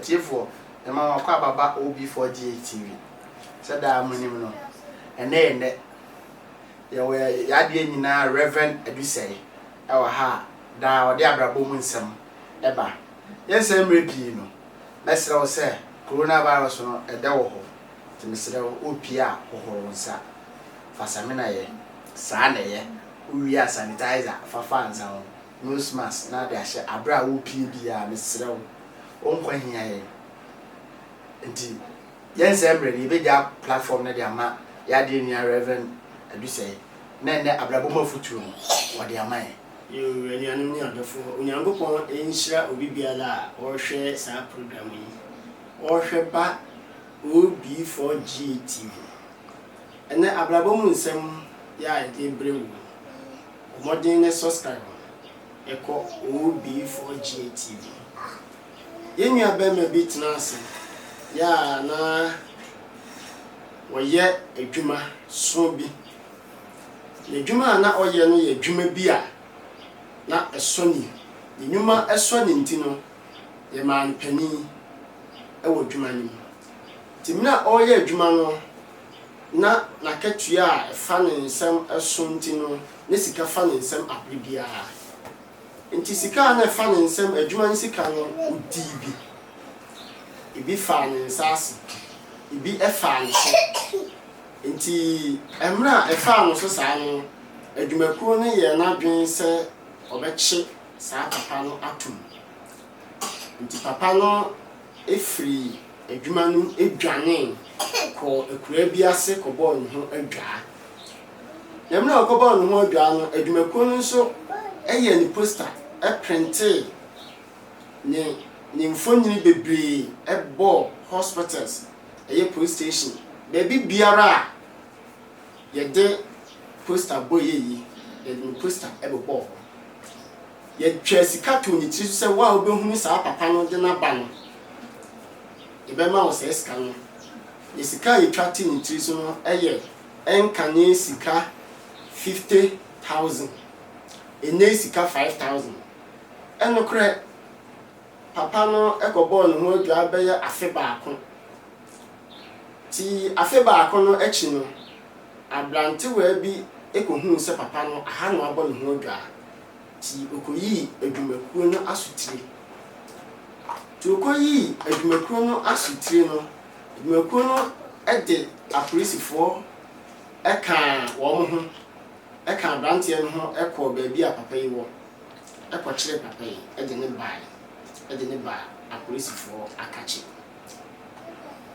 etiefo e ma kwa baba OB4GA TV sada munim no ene ye ya de nyina Reverend Adusei e wa ha da ode abrabo mu nsem eba yensem repi no mesre wo se coronavirus no e de wo ho ti mesre wo opia hohoro nsa fasamina ye sa na ye uwi sanitizer fafa nsa ho nose mask na de ahye abra wo pie bia mesre wo onkwa hia ye enti yensem ready be ja platform na de ama ya de nia Reverend Adusei na ne abrabo mafutu wo de ama ye yo anuanom ni adofo onyankopon enhyira obibiala o hwe sa program yi o hwe ba OB4GA TV ene abrabo mu nsem ya ide brewu omodin ne subscribe eko OB4GA TV yenua be me bit na ase ya na woye adwuma so bi adwuma na oye no ye adwuma bi a na esoni nyuma esoni ntino ye man pani e wo dwuma ni timina oye adwuma no na katua a efa ne nsem eso ntino ne sika fa ne nsem abribia nti sika na efa ne nsem adwuma ni sika no odibi ibi fa ne nsase ibi efa ne nti emra efa no so sa no adwuma kuro ne ye na dwen se obechi sa papa no atum nti papa no efri adwuma no edwane ko ekura bi ase ko ball no ho adwa yamna ko ball no ho adwa no adwuma ko no so eye ni poster e printe ni mfonyini bebre e ball hospitals eye police station baby biara ye de poster boy yi ye ni poster e ball ye twasika to ni tiri se wa obehunu sa papa no de na ba no e be ma o se sika no ye sika ye twati ni tiri so no eye enkane sika 50,000 ene sika 5,000 eno kre papa no ekobo no ho adwa be ye afe baako ti afe baako no echi no ablante wa bi ekohun se papa no aha no abo no ho adwa ti okoyi adwumakuo no asutire ti okoyi adwumakuo no asutire no adwumakuo no ede apolisifo eka wo ho eka brantie no ho ekọ baabi a papa yi wo ekọ kire papa yi ede ne ba apolisifo akachi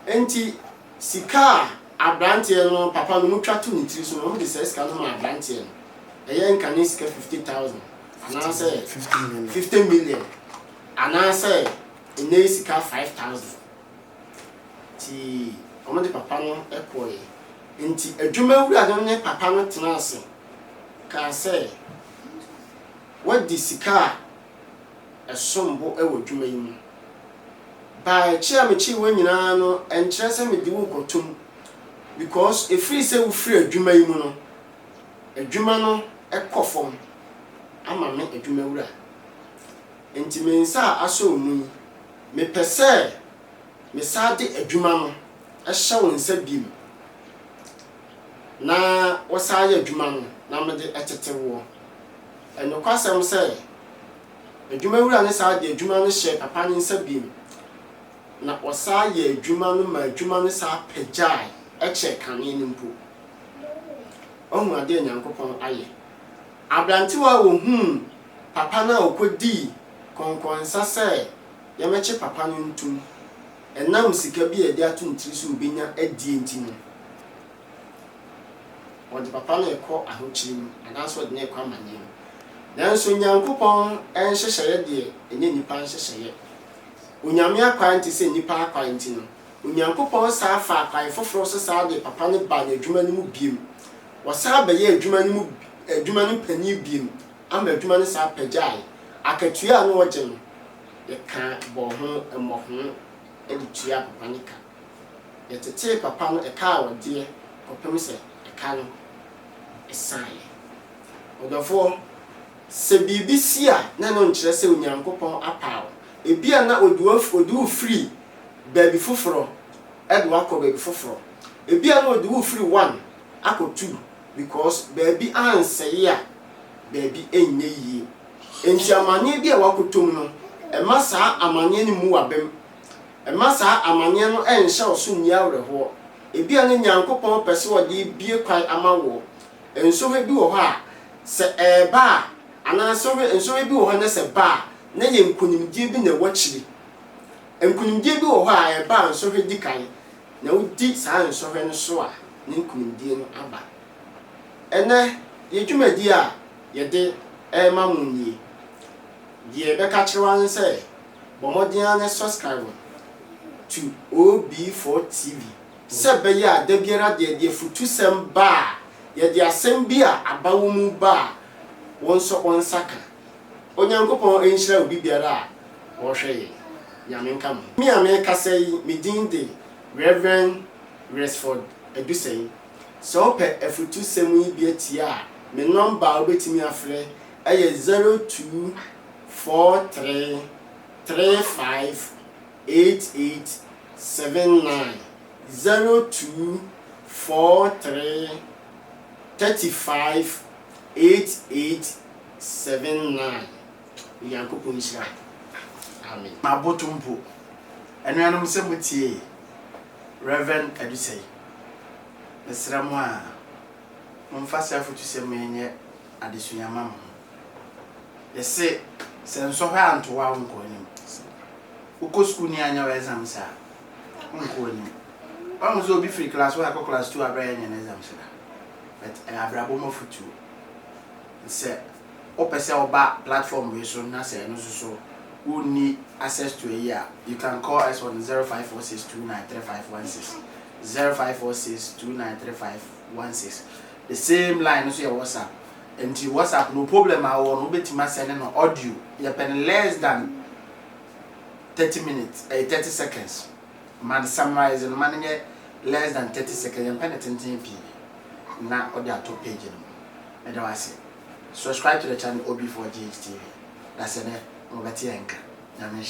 enti sika abrantie no papa no mutwa to ni tiri so no de sika no ma abrantie no eye nka ne sika 50,000 ana say 50 million ana say ene sika 5,000 ti omode papa no ekoye enti adwuma wura no ne papa no tena ase ka say what di sika esombo ewo dwuma yi mu ba chia me chi wo nyina no enkyere se me di wo kotum because if free say wo free adwuma yi mu no adwuma no ekofom ama me adwuma wura enti me nsa aso mu me pese me sade adwuma no ehye wo nsa bim na wo saaye adwuma no na me de etete wo eno kwasem say adwuma wura ne sade adwuma no hye papa ne nsa bim na wo saaye adwuma no ma adwuma no sa pejai eche kane ni mpo ohu ade nyankopon aye abrantiwa wo papa na okodi konkonsa se yemeche papa no ntum enam sika bi ede atuntiri so obenya adie ntino wodi papa na ekọ ahochirim anaso de na ekọ amanye nanso nyankopon enhyehyeye de enye nipa enhyehyeye onyame akwanti se nipa akwanti no onyankopon sa afa akwan foforo so sa de papa ne ba na adwuma ne mu biem wasa ba ye adwuma ne mu adwuma ne pani biem ama adwuma ne sa pejai akatua no woje no ye ka bo ho emo ho editua papa ne ka ye tete papa no e ka wode kopem se e ka no esai odofo se bibisia na no nkyere se onyankopon apaw ebi a na odu free baby foforo e do akọ baby foforo ebi a na odu free 1 akọ 2 because baby anseye a baby enye yi enti amanye bi a wakotom no e ma saa amanye ni mu wabem e ma saa amanye no enhye oso nni awreho ebi a ne Nyankopon pese wode bie kwan amawo enso he bi wo ha se eba ana so bi wo ha ne se ba na ye nkunimdie bi na wachiri nkunimdie bi wo ha eba enso he dikan na udi saa enso he no so a ne nkunimdie no aba ene ye dwumadi a ye de ma munni die be ka kirewan se bomodian ne subscribe to OB4 TV se be ya da biara de futu sem ba ye de asem bi a abawo mu ba wonso onsaka Onyankopon enhyira obi biara a wo hwe nyame nka mo mi ame kasa yi me din de Reverend Resford Edusei so pe afutu sem yi bi atia me number obetimi afre eye 0243358879 0243358879 Nyankopon nhyira amen mabotumpo enuanom se mutie Reverend Edusei mesramo a momfasa afutu se menye adesuyama mo yese senso hwa antowa nkonim uko school ni anya exam sa nkonim amuzo obi free class wa ko class 2 abra nya exam sa but abrabo mo futu se opese oba platform we so na se no so who need access to a year you can call us on 0546293516 0546293516 the same line so your WhatsApp and the WhatsApp no problem I will be sending an audio you pen less than 30 minutes 30 seconds man summarize and man less than 30 seconds you pen 10 p na or their top page and I say subscribe to the channel OB4GH TV that's it. Mobati enka. Nyame